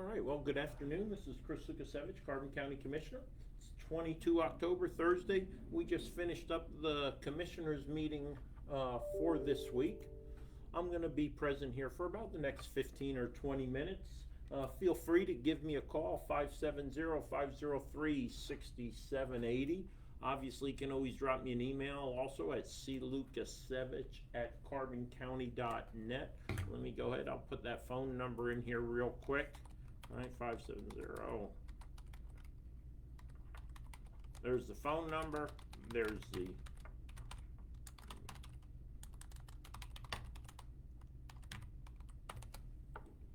All right, well, good afternoon. This is Chris Lukasevich, Carbon County Commissioner. It's 22 October, Thursday. We just finished up the Commissioners meeting for this week. I'm going to be present here for about the next 15 or 20 minutes. Feel free to give me a call, 570-503-6780. Obviously, you can always drop me an email also at clukasevich@carboncounty.net. Let me go ahead. I'll put that phone number in here real quick. 9570. There's the phone number. There's the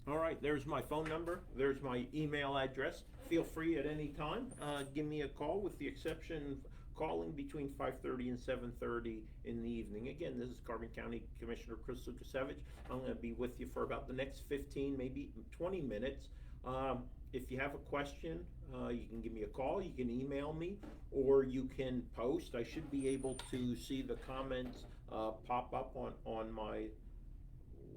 all right, there's my phone number. There's my email address. Feel free at any time. Give me a call, with the exception of calling between 5:30 and 7:30 in the evening. Again, this is Carbon County Commissioner Chris Lukasevich. I'm going to be with you for about the next 15, maybe 20 minutes. If you have a question, you can give me a call, you can email me, or you can post. I should be able to see the comments pop up on my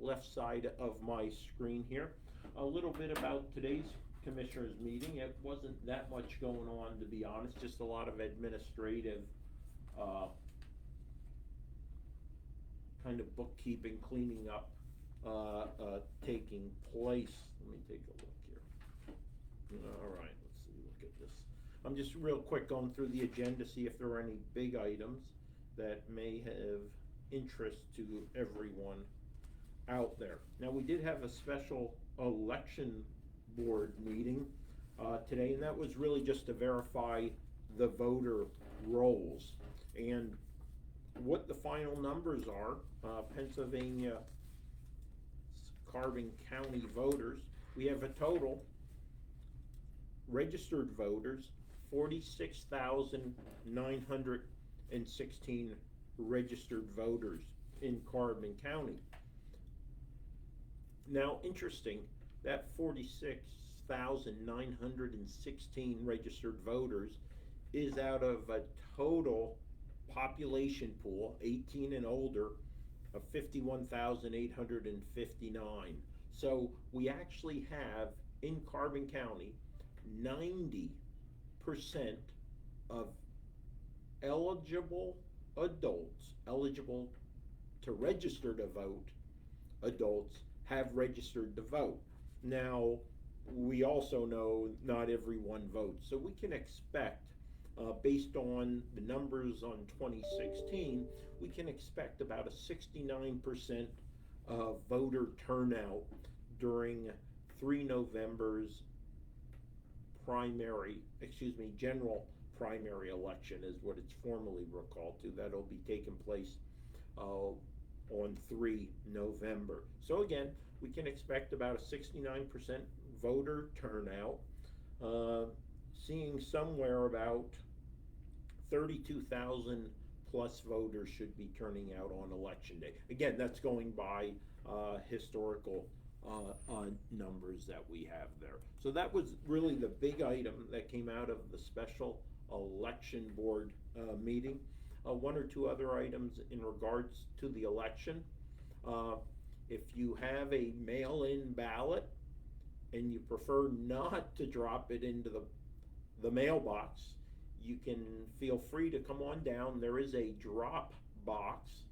left side of my screen here. A little bit about today's Commissioners meeting. It wasn't that much going on, to be honest, just a lot of administrative kind of bookkeeping, cleaning up taking place. Let me take a look here. All right, let's see, look at this. I'm just real quick going through the agenda, see if there are any big items that may have interest to everyone out there. Now, we did have a special election board meeting today, and that was really just to verify the voter rolls. And what the final numbers are, Pennsylvania Carbon County voters, we have a total registered voters, 46,916 registered voters in Carbon County. Now, interesting, that 46,916 registered voters is out of a total population pool, 18 and older, of 51,859. So we actually have in Carbon County 90% of eligible adults, eligible to register to vote, adults have registered to vote. Now, we also know not everyone votes, so we can expect, based on the numbers on 2016, we can expect about a 69% voter turnout during 3 November's general primary election is what it's formally recalled to. That'll be taking place on 3 November. So again, we can expect about a 69% voter turnout, seeing somewhere about 32,000 plus voters should be turning out on election day. Again, that's going by historical numbers that we have there. So that was really the big item that came out of the special election board meeting. One or two other items in regards to the election. If you have a mail-in ballot and you prefer not to drop it into the mailbox, you can feel free to come on down. There is a drop box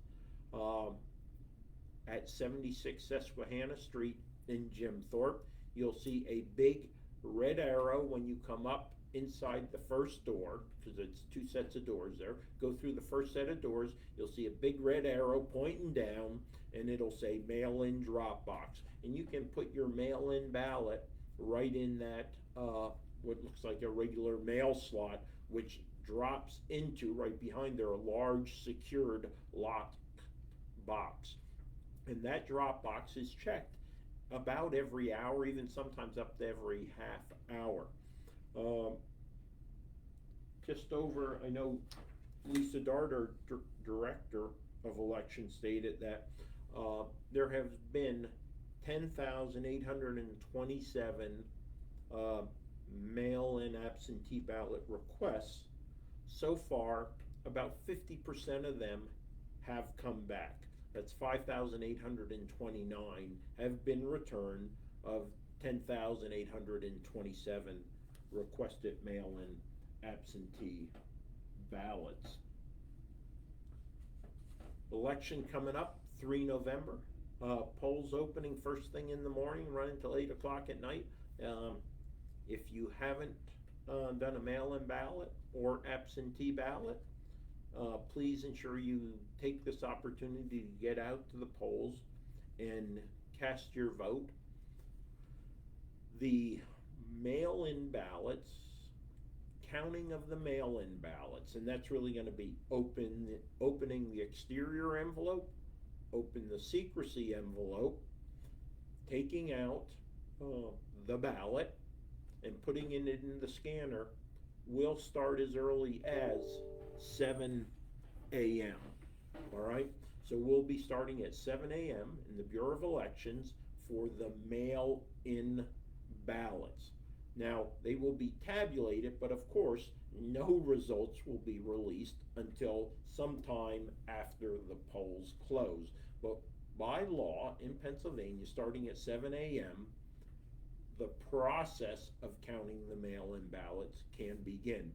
at 76 Susquehanna Street in Jim Thorpe. You'll see a big red arrow when you come up inside the first door, because it's 2 sets of doors there. Go through the first set of doors, you'll see a big red arrow pointing down, and it'll say mail-in drop box. And you can put your mail-in ballot right in that, what looks like a regular mail slot, which drops into, right behind there, a large secured locked box. And that drop box is checked about every hour, even sometimes up to every half hour. Just over, I know Lisa Darter, Director of Election, stated that there have been 10,827 mail-in absentee ballot requests. So far, about 50% of them have come back. That's 5,829 have been returned. Of 10,827 requested mail-in absentee ballots. Election coming up, 3 November. Polls opening first thing in the morning, running till 8 o'clock at night. If you haven't done a mail-in ballot or absentee ballot, please ensure you take this opportunity to get out to the polls and cast your vote. The mail-in ballots, counting of the mail-in ballots, and that's really going to be opening the exterior envelope, open the secrecy envelope, taking out the ballot and putting it in the scanner, will start as early as 7 a.m. All right, so we'll be starting at 7 a.m. in the Bureau of Elections for the mail-in ballots. Now, they will be tabulated, but of course, no results will be released until sometime after the polls close. But by law in Pennsylvania, starting at 7 a.m., the process of counting the mail-in ballots can begin.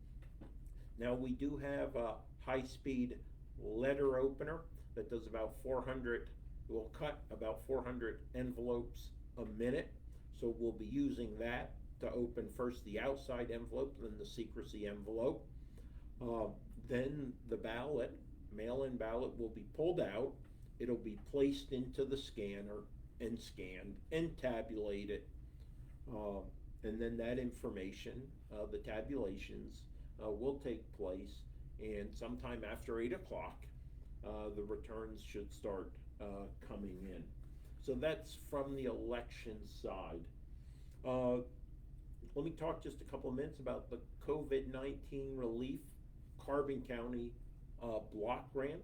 Now, we do have a high-speed letter opener that does about 400, will cut about 400 envelopes a minute. So we'll be using that to open first the outside envelope, then the secrecy envelope. Then the ballot, mail-in ballot, will be pulled out. It'll be placed into the scanner and scanned and tabulated. And then that information, the tabulations, will take place, and sometime after 8 o'clock, the returns should start coming in. So that's from the election side. Let me talk just a couple of minutes about the COVID-19 relief Carbon County block grant.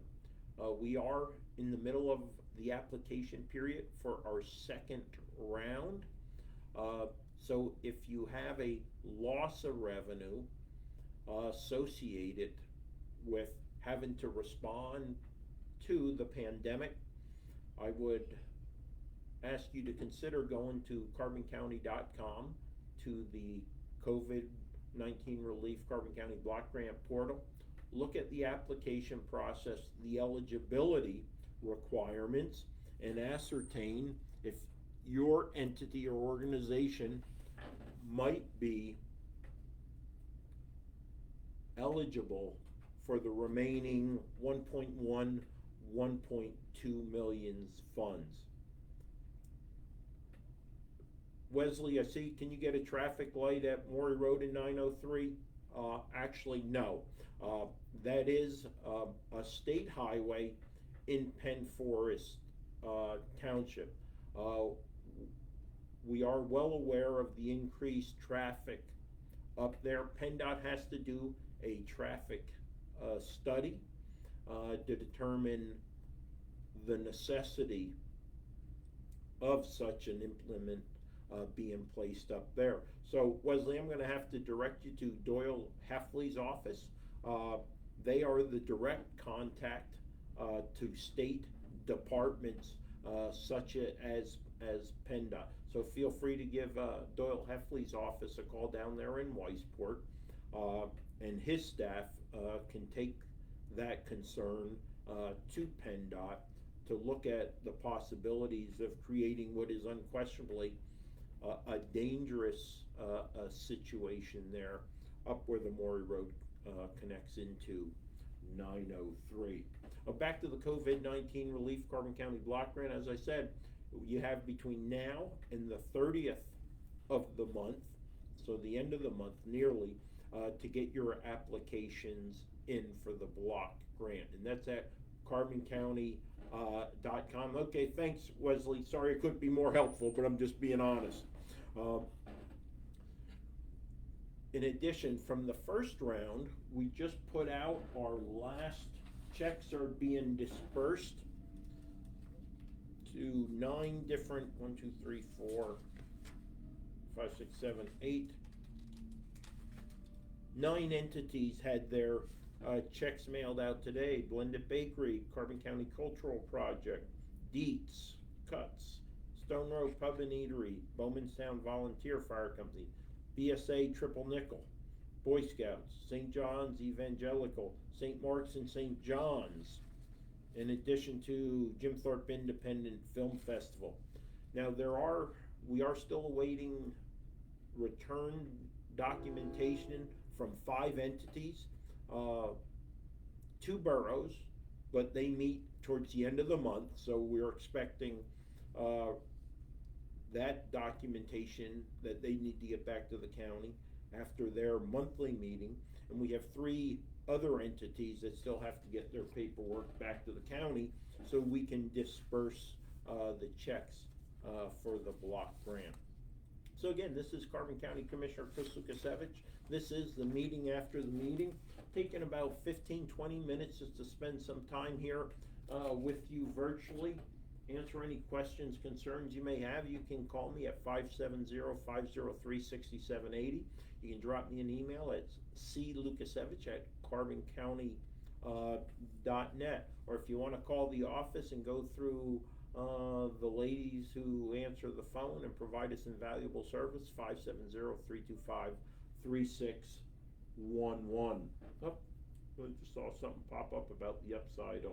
We are in the middle of the application period for our second round. So if you have a loss of revenue associated with having to respond to the pandemic, I would ask you to consider going to carboncounty.com to the COVID-19 relief Carbon County block grant portal. Look at the application process, the eligibility requirements, and ascertain if your entity or organization might be eligible for the remaining 1.1, 1.2 million funds. Wesley, I see, can you get a traffic light at Maury Road in 903? Actually, no. That is a state highway in Penn Forest Township. We are well aware of the increased traffic up there. PennDOT has to do a traffic study to determine the necessity of such an implement being placed up there. So Wesley, I'm going to have to direct you to Doyle Heffley's office. They are the direct contact to state departments such as PennDOT. So feel free to give Doyle Heffley's office a call down there in Weissport, and his staff can take that concern to PennDOT to look at the possibilities of creating what is unquestionably a dangerous situation there up where the Maury Road connects into 903. Back to the COVID-19 relief Carbon County block grant. As I said, you have between now and the 30th of the month, so the end of the month nearly, to get your applications in for the block grant, and that's at carboncounty.com. Okay, thanks, Wesley. Sorry I couldn't be more helpful, but I'm just being honest. In addition, from the first round, we just put out our last checks are being dispersed to 9 different, 1, 2, 3, 4, 5, 6, 7, 8, 9 entities had their checks mailed out today. Blended Bakery, Carbon County Cultural Project, Dietz, Cuts, Stone Road Pub and Eatery, Bowmanstown Volunteer Fire Company, BSA Triple Nickel, Boy Scouts, St. John's Evangelical, St. Mark's and St. John's, in addition to Jim Thorpe Independent Film Festival. Now we are still awaiting return documentation from 5 entities, 2 boroughs, but they meet towards the end of the month, so we're expecting that documentation that they need to get back to the county after their monthly meeting. And we have 3 other entities that still have to get their paperwork back to the county so we can disperse the checks for the block grant. So again, this is Carbon County Commissioner Chris Lukasiewicz. This is the meeting after the meeting. Taking about 15-20 minutes just to spend some time here with you virtually. Answer any questions, concerns you may have. You can call me at 570-503-6780. You can drop me an email at clukasiewicz@carboncounty.net. Or if you want to call the office and go through the ladies who answer the phone and provide us invaluable service, 570-325-3611. Oh, I just saw something pop up about the update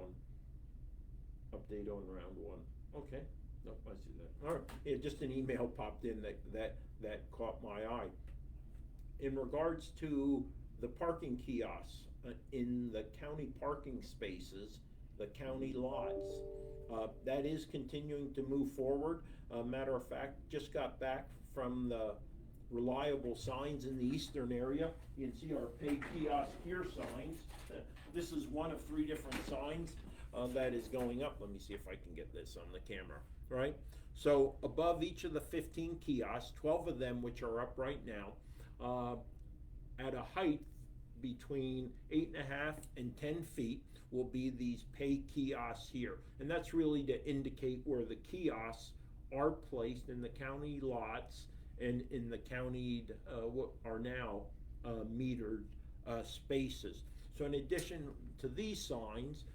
on round 1. Okay, nope, I see that. All right, yeah, just an email popped in that caught my eye. In regards to the parking kiosks in the county parking spaces, the county lots, that is continuing to move forward. Matter of fact, just got back from the reliable signs in the eastern area. You can see our pay kiosk here signs. This is one of 3 different signs that is going up. Let me see if I can get this on the camera, right? So above each of the 15 kiosks, 12 of them which are up right now, at a height between 8.5 and 10 feet will be these pay kiosks here. And that's really to indicate where the kiosks are placed in the county lots and in the county what are now metered spaces. So in addition to these signs,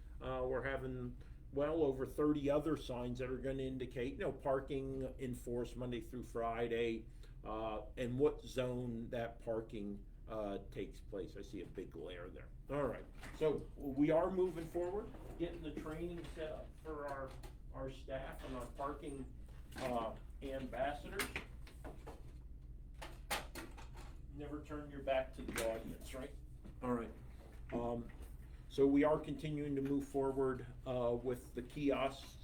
we're having well over 30 other signs that are going to indicate, parking enforced Monday through Friday, and what zone that parking takes place. I see a big glare there. All right, so we are moving forward, getting the training set up for our staff and our parking ambassadors. Never turn your back to the audience, right? All right. So we are continuing to move forward with the kiosks.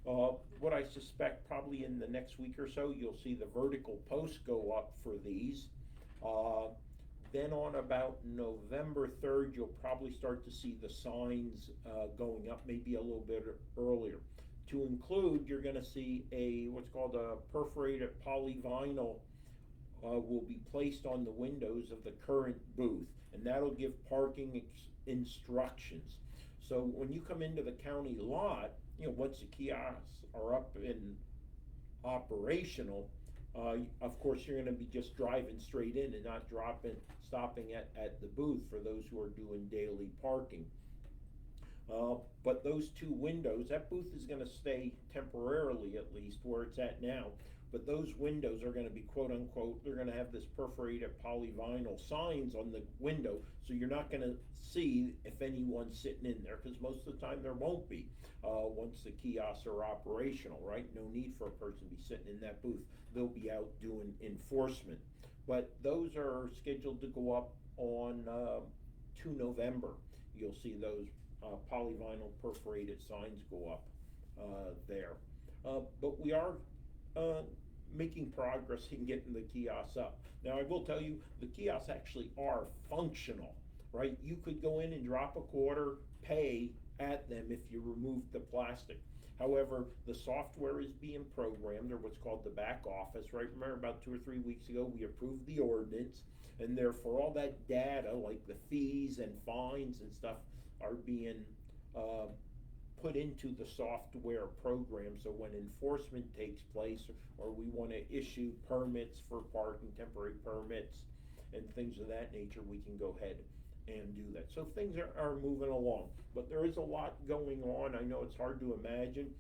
What I suspect probably in the next week or so, you'll see the vertical posts go up for these. Then on about November 3rd, you'll probably start to see the signs going up, maybe a little bit earlier. To include, you're going to see what's called a perforated polyvinyl will be placed on the windows of the current booth, and that'll give parking instructions. So when you come into the county lot, once the kiosks are up and operational, of course you're going to be just driving straight in and not stopping at the booth for those who are doing daily parking. But those 2 windows, that booth is going to stay temporarily at least where it's at now. But those windows are going to be quote unquote, they're going to have this perforated polyvinyl signs on the window, so you're not going to see if anyone's sitting in there, because most of the time there won't be once the kiosks are operational, right? No need for a person to be sitting in that booth. They'll be out doing enforcement. But those are scheduled to go up on 2 November. You'll see those polyvinyl perforated signs go up there. But we are making progress in getting the kiosks up. Now I will tell you, the kiosks actually are functional, right? You could go in and drop a quarter, pay at them if you remove the plastic. However, the software is being programmed, or what's called the back office, right? Remember about 2 or 3 weeks ago, we approved the ordinance, and therefore all that data, like the fees and fines and stuff, are being put into the software program, so when enforcement takes place, or we want to issue permits for parking, temporary permits and things of that nature, we can go ahead and do that. So things are moving along, but there is a lot going on. I know it's hard to imagine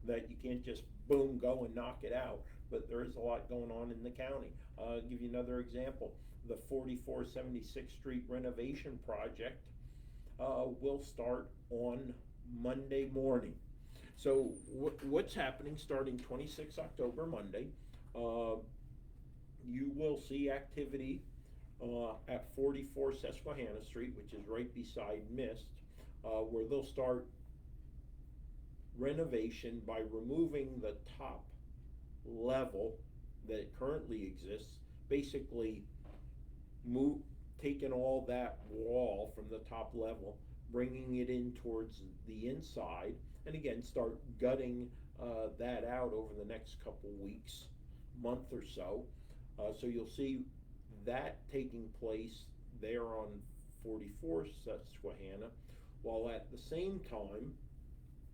that you can't just boom, go and knock it out. But there is a lot going on in the county. I'll give you another example. The 4476th Street renovation project will start on Monday morning. So what's happening starting 26 October, Monday, you will see activity at 44 Susquehanna Street, which is right beside Mist, where they'll start renovation by removing the top level that currently exists, basically taking all that wall from the top level, bringing it in towards the inside, and again start gutting that out over the next couple weeks, month or so. So you'll see that taking place there on 44 Susquehanna, while at the same time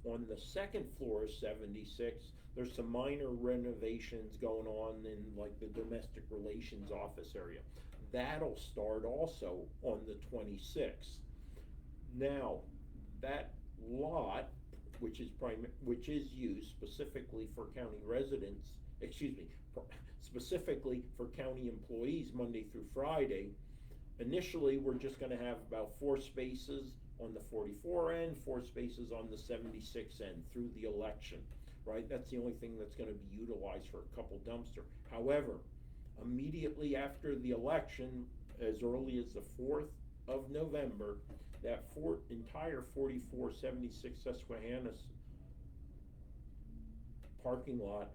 on the second floor of 76 there's some minor renovations going on in like the domestic relations office area. That'll start also on the 26th. Now that lot, which is used specifically for county residents, specifically for county employees Monday through Friday, initially we're just going to have about 4 spaces on the 44 end, 4 spaces on the 76 end through the election, right? That's the only thing that's going to be utilized for a couple dumpster. However, immediately after the election, as early as the 4th of November, that entire 4476 Susquehanna parking lot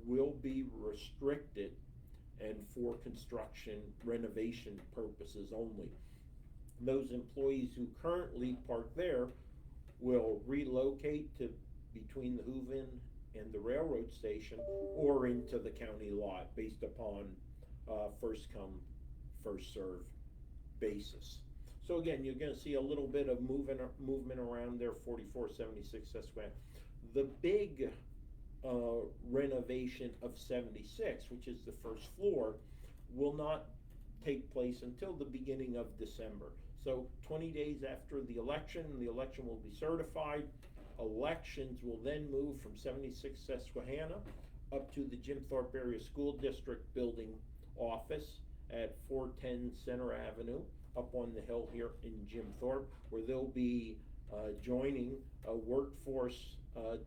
will be restricted and for construction renovation purposes only. Those employees who currently park there will relocate to between the Hooven and the railroad station or into the county lot based upon first come, first served basis. So again, you're going to see a little bit of movement around there, 4476 Susquehanna. The big renovation of 76, which is the first floor, will not take place until the beginning of December. So 20 days after the election will be certified. Elections will then move from 76 Susquehanna up to the Jim Thorpe Area School District building office at 410 Center Avenue up on the hill here in Jim Thorpe, where they'll be joining a workforce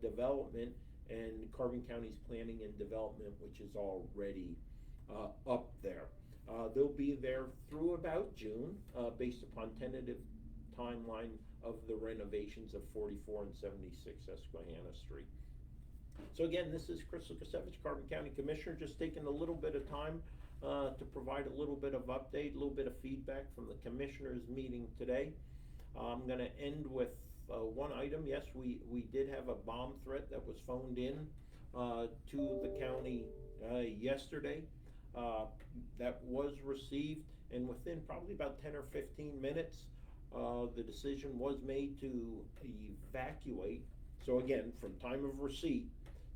development and Carbon County's planning and development, which is already up there. They'll be there through about June, based upon tentative timeline of the renovations of 44 and 76 Susquehanna Street. So again, this is Chris Lukasiewicz, Carbon County Commissioner, just taking a little bit of time to provide a little bit of update, a little bit of feedback from the Commissioners meeting today. I'm going to end with one item. Yes, we did have a bomb threat that was phoned in to the county yesterday. That was received, and within probably about 10 or 15 minutes, the decision was made to evacuate. So again, from time of receipt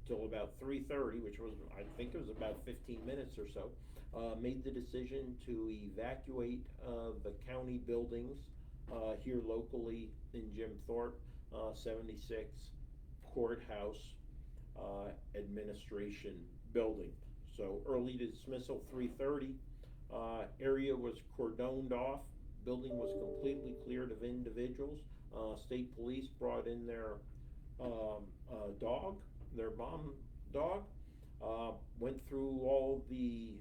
till about 3:30, which was, I think it was about 15 minutes or so, made the decision to evacuate the county buildings here locally in Jim Thorpe, 76 Courthouse Administration Building. So early dismissal, 3:30. Area was cordoned off. Building was completely cleared of individuals. State police brought in their dog, their bomb dog. Went through all the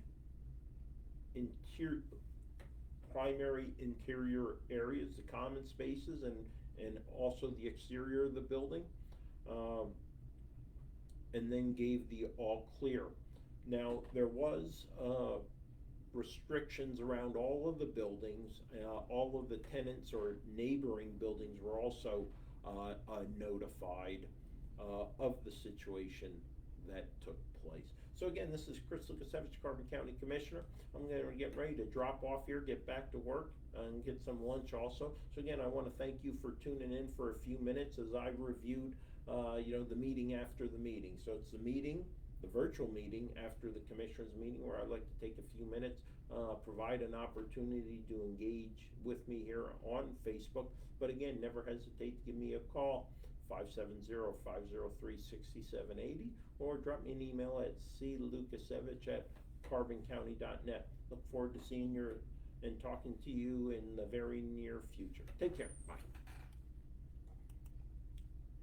primary interior areas, the common spaces, and also the exterior of the building, and then gave the all clear. Now, there was restrictions around all of the buildings. All of the tenants or neighboring buildings were also notified of the situation that took place. So again, this is Chris Lukasiewicz, Carbon County Commissioner. I'm going to get ready to drop off here, get back to work, and get some lunch also. So again, I want to thank you for tuning in for a few minutes as I reviewed the meeting after the meeting. So it's the virtual meeting after the Commissioners meeting, where I'd like to take a few minutes, provide an opportunity to engage with me here on Facebook. But again, never hesitate to give me a call, 570-503-6780, or drop me an email at clukasevich@carboncounty.net. Look forward to seeing you and talking to you in the very near future. Take care. Bye.